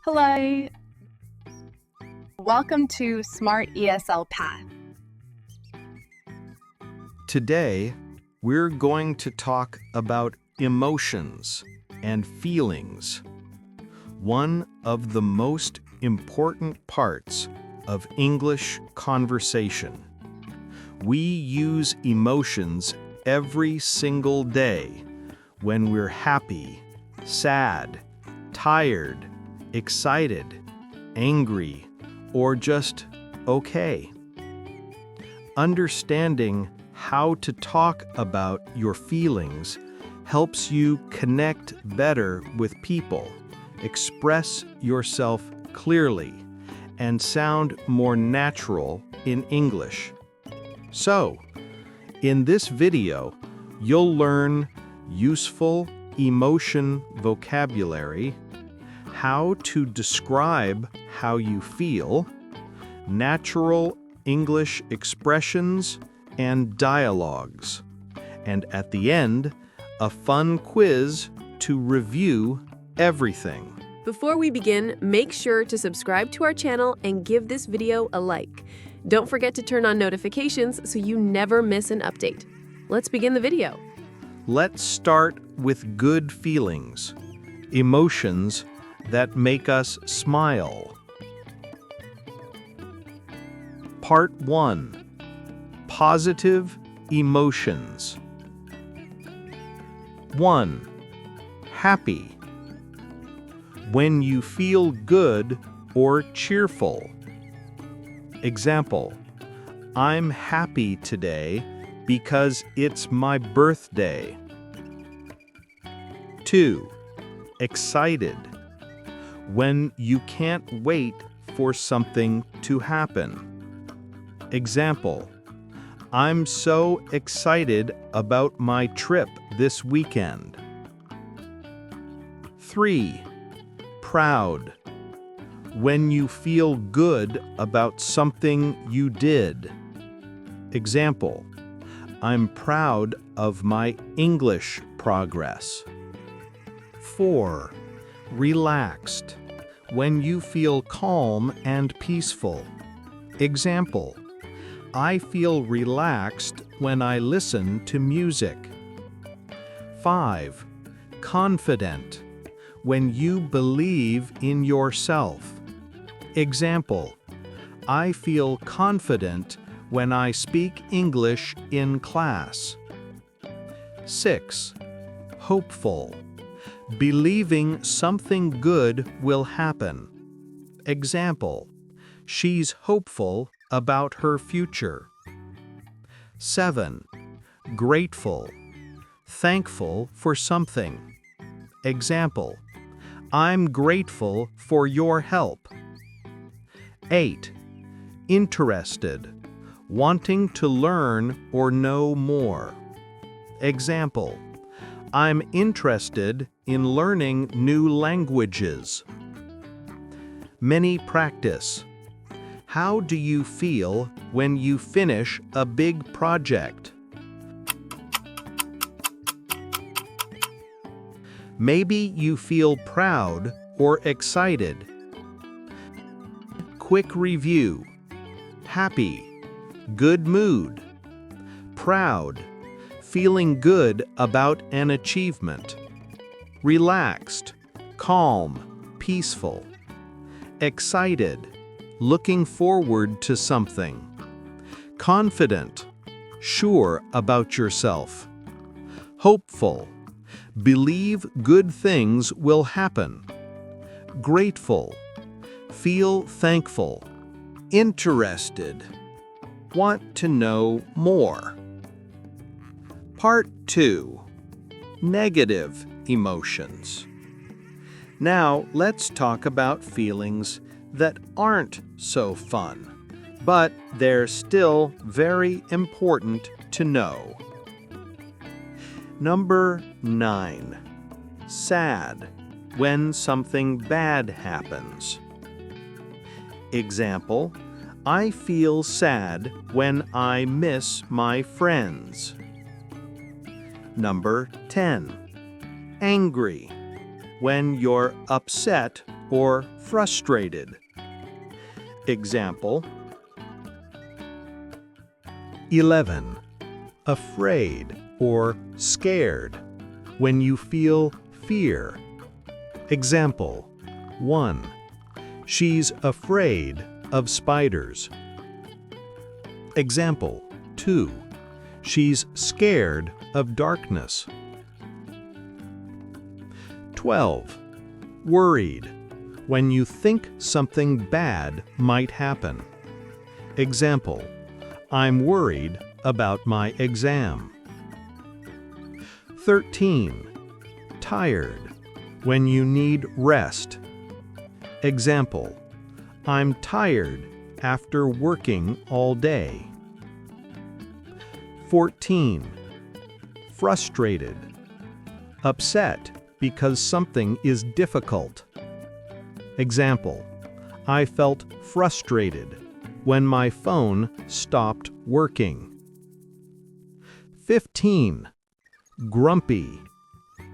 Hello. Welcome to Smart ESL Path. Today, we're going to talk about emotions and feelings. One of the most important parts of English conversation. We use emotions every single day when we're happy, sad, tired, excited, angry, or just okay. Understanding how to talk about your feelings helps you connect better with people, express yourself clearly, and sound more natural in English. So, in this video, you'll learn useful emotion vocabulary, how to describe how you feel, natural English expressions, and dialogues. And at the end, a fun quiz to review everything. Before we begin, make sure to subscribe to our channel and give this video a like. Don't forget to turn on notifications so you never miss an update. Let's begin the video. Let's start with good feelings, emotions that make us smile. Part 1. Positive emotions. 1. Happy. When you feel good or cheerful. Example: I'm happy today because it's my birthday. 2. Excited. When you can't wait for something to happen. Example: I'm so excited about my trip this weekend. 3. Proud. When you feel good about something you did. Example: I'm proud of my English progress. 4. Relaxed. When you feel calm and peaceful. Example: I feel relaxed when I listen to music. 5. Confident. When you believe in yourself. Example: I feel confident when I speak English in class. 6. Hopeful. Believing something good will happen. Example: she's hopeful about her future. 7. Grateful. Thankful for something. Example: I'm grateful for your help. 8. Interested. Wanting to learn or know more. Example: I'm interested in learning new languages. Many practice. How do you feel when you finish a big project? Maybe you feel proud or excited. Quick review. Happy, good mood. Proud, feeling good about an achievement. Relaxed, calm, peaceful. Excited, looking forward to something. Confident, sure about yourself. Hopeful, believe good things will happen. Grateful, feel thankful. Interested, want to know more. Part 2. Negative emotions. Now let's talk about feelings that aren't so fun, but they're still very important to know. Number 9. Sad. When something bad happens. Example: I feel sad when I miss my friends. Number 10. Angry. When you're upset or frustrated. Example: 11. Afraid or scared, when you feel fear. Example: 1. She's afraid of spiders. Example: 2. She's scared of darkness. 12. Worried, when you think something bad might happen. Example: I'm worried about my exam. 13. Tired, when you need rest. Example: I'm tired after working all day. 14. Frustrated, upset because something is difficult. Example: I felt frustrated when my phone stopped working. 15. Grumpy,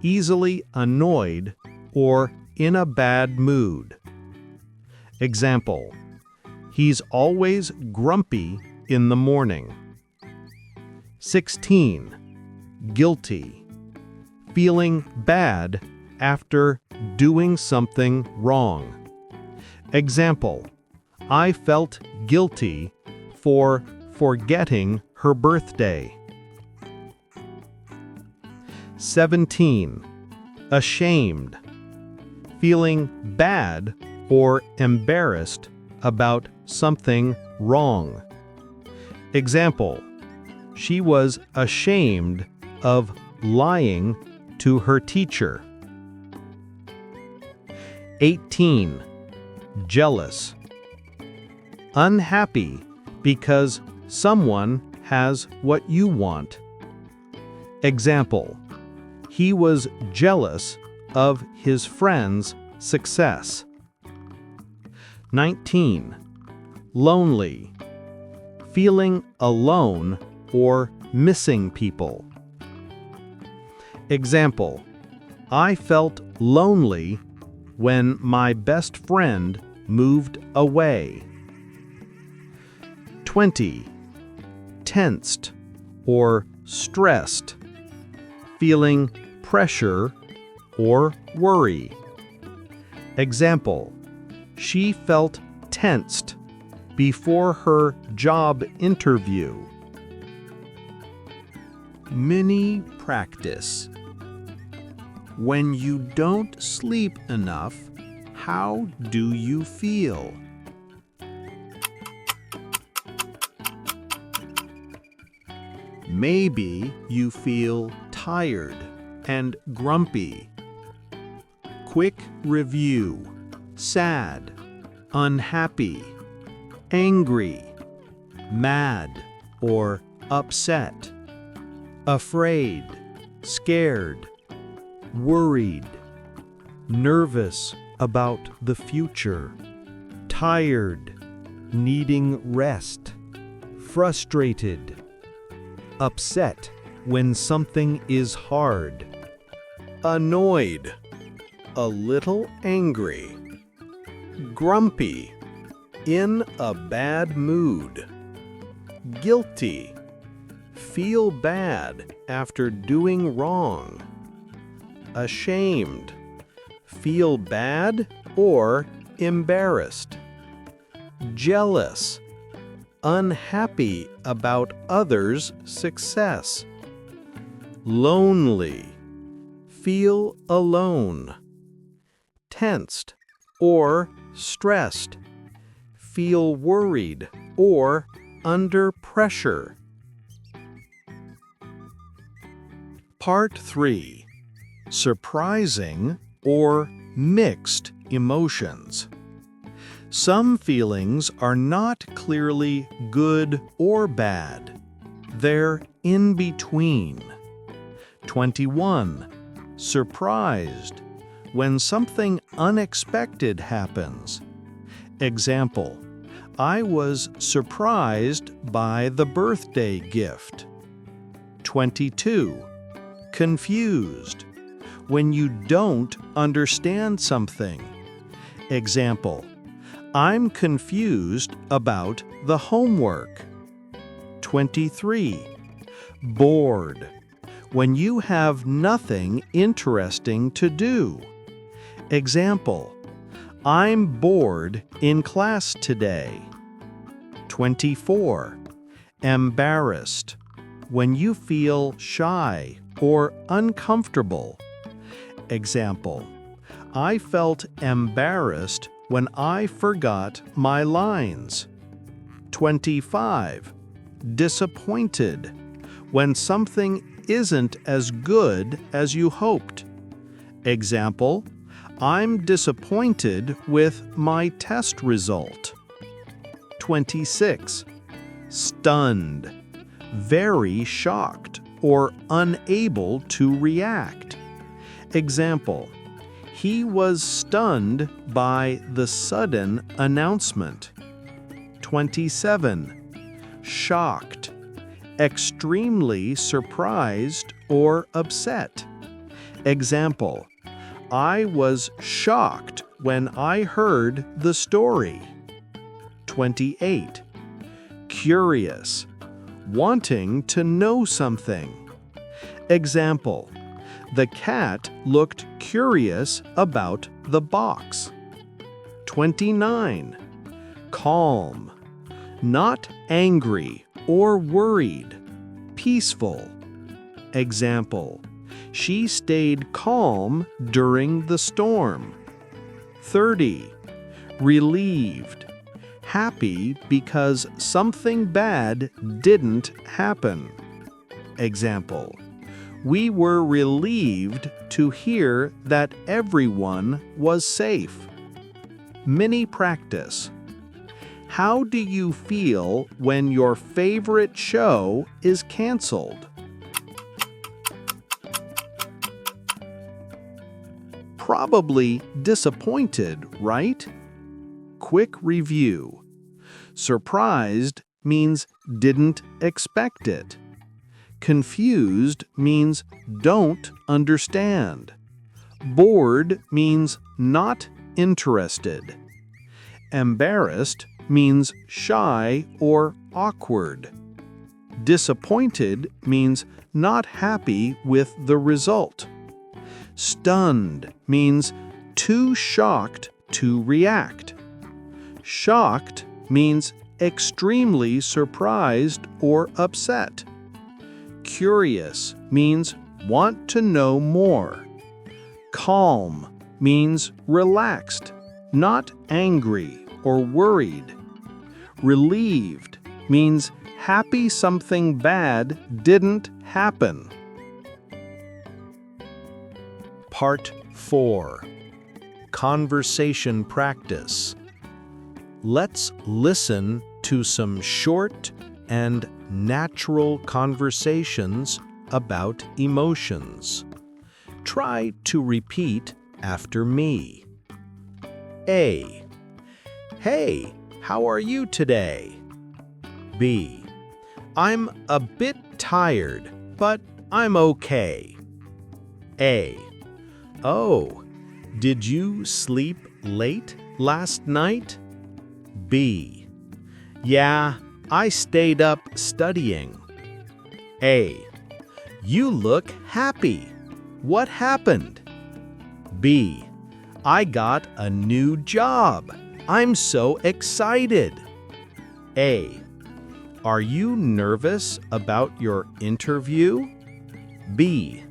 easily annoyed or in a bad mood. Example: he's always grumpy in the morning. 16. Guilty, feeling bad after doing something wrong. Example: I felt guilty for forgetting her birthday. 17. Ashamed, feeling bad or embarrassed about something wrong. Example: she was ashamed of lying to her teacher. 18. Jealous, unhappy because someone has what you want. Example: he was jealous of his friend's success. 19. Lonely, feeling alone or missing people. Example: I felt lonely when my best friend moved away. 20. Tensed or stressed, feeling pressure or worry. Example: she felt tensed before her job interview. Mini practice. When you don't sleep enough, how do you feel? Maybe you feel tired and grumpy. Quick review: sad, unhappy, angry, mad or upset, afraid, scared, worried, nervous about the future, tired, needing rest, frustrated, upset when something is hard, annoyed, a little angry, grumpy, in a bad mood, guilty, feel bad after doing wrong, ashamed, feel bad or embarrassed, jealous, unhappy about others' success, lonely, feel alone, tensed or stressed, feel worried or under pressure. Part 3. Surprising or mixed emotions. Some feelings are not clearly good or bad. They're in between. 21. Surprised, when something unexpected happens. Example: I was surprised by the birthday gift. 22. Confused, when you don't understand something. Example: I'm confused about the homework. 23. Bored. When you have nothing interesting to do. Example: I'm bored in class today. 24. Embarrassed. When you feel shy or uncomfortable. Example: I felt embarrassed when I forgot my lines. 25. Disappointed. When something isn't as good as you hoped. Example: I'm disappointed with my test result. 26. Stunned. Very shocked or unable to react. Example: he was stunned by the sudden announcement. 27. Shocked. Extremely surprised or upset. Example: I was shocked when I heard the story. 28. Curious. Wanting to know something. Example: the cat looked curious about the box. 29. Calm. Not angry or worried. Peaceful. Example: she stayed calm during the storm. 30. Relieved. Happy because something bad didn't happen. Example: we were relieved to hear that everyone was safe. Mini practice. How do you feel when your favorite show is canceled? Probably disappointed, right? Quick review. Surprised means didn't expect it. Confused means don't understand. Bored means not interested. Embarrassed means shy or awkward. Disappointed means not happy with the result. Stunned means too shocked to react. Shocked means extremely surprised or upset. Curious means want to know more. Calm means relaxed, not angry or worried. Relieved means happy something bad didn't happen. Part 4. Conversation practice. Let's listen to some short and natural conversations about emotions. Try to repeat after me. A. Hey, how are you today? B. I'm a bit tired, but I'm okay. A. Oh, did you sleep late last night? B. Yeah, I stayed up studying. A. You look happy. What happened? B. I got a new job. I'm so excited. A. Are you nervous about your interview? B.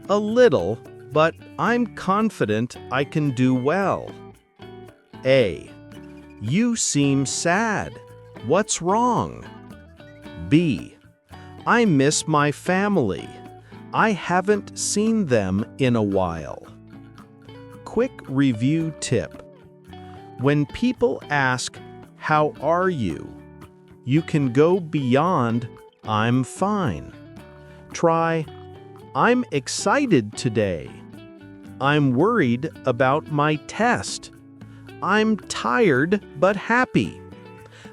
A little, but I'm confident I can do well. A. You seem sad. What's wrong? B. I miss my family. I haven't seen them in a while. Quick review tip. When people ask, "How are you?" you can go beyond, "I'm fine." Try, "I'm excited today." "I'm worried about my test." "I'm tired but happy."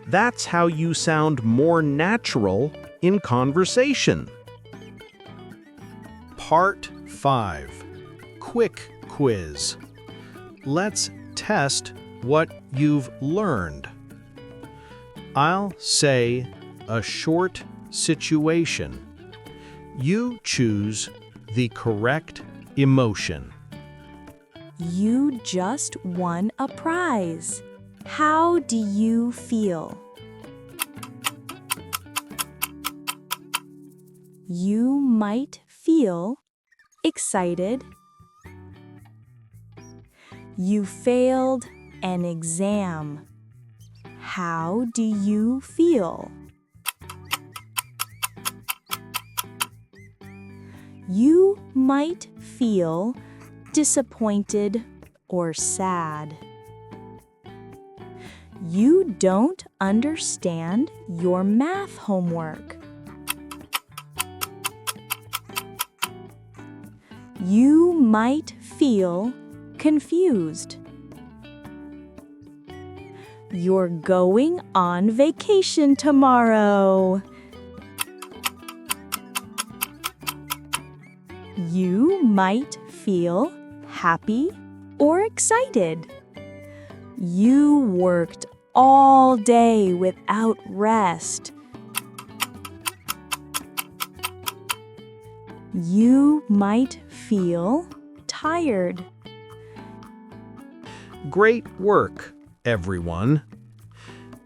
That's how you sound more natural in conversation. Part 5. Quick quiz. Let's test what you've learned. I'll say a short situation. You choose the correct emotion. You just won a prize. How do you feel? You might feel excited. You failed an exam. How do you feel? You might feel disappointed or sad. You don't understand your math homework. You might feel confused. You're going on vacation tomorrow. You might feel happy or excited. You worked all day without rest. You might feel tired. Great work, everyone.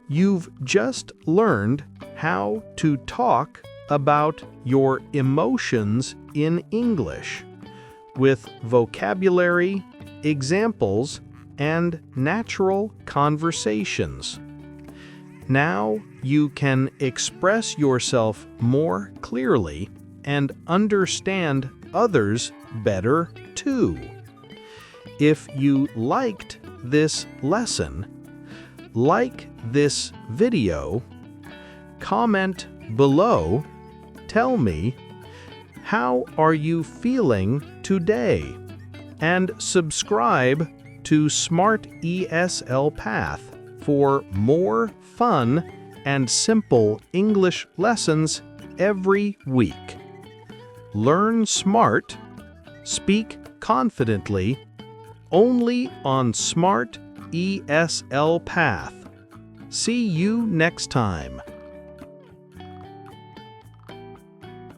You've just learned how to talk about your emotions in English with vocabulary, examples, and natural conversations. Now you can express yourself more clearly and understand others better too. If you liked this lesson, like this video, comment below, tell me, how are you feeling today? And subscribe to Smart ESL Path for more fun and simple English lessons every week. Learn smart, speak confidently, only on Smart ESL Path. See you next time.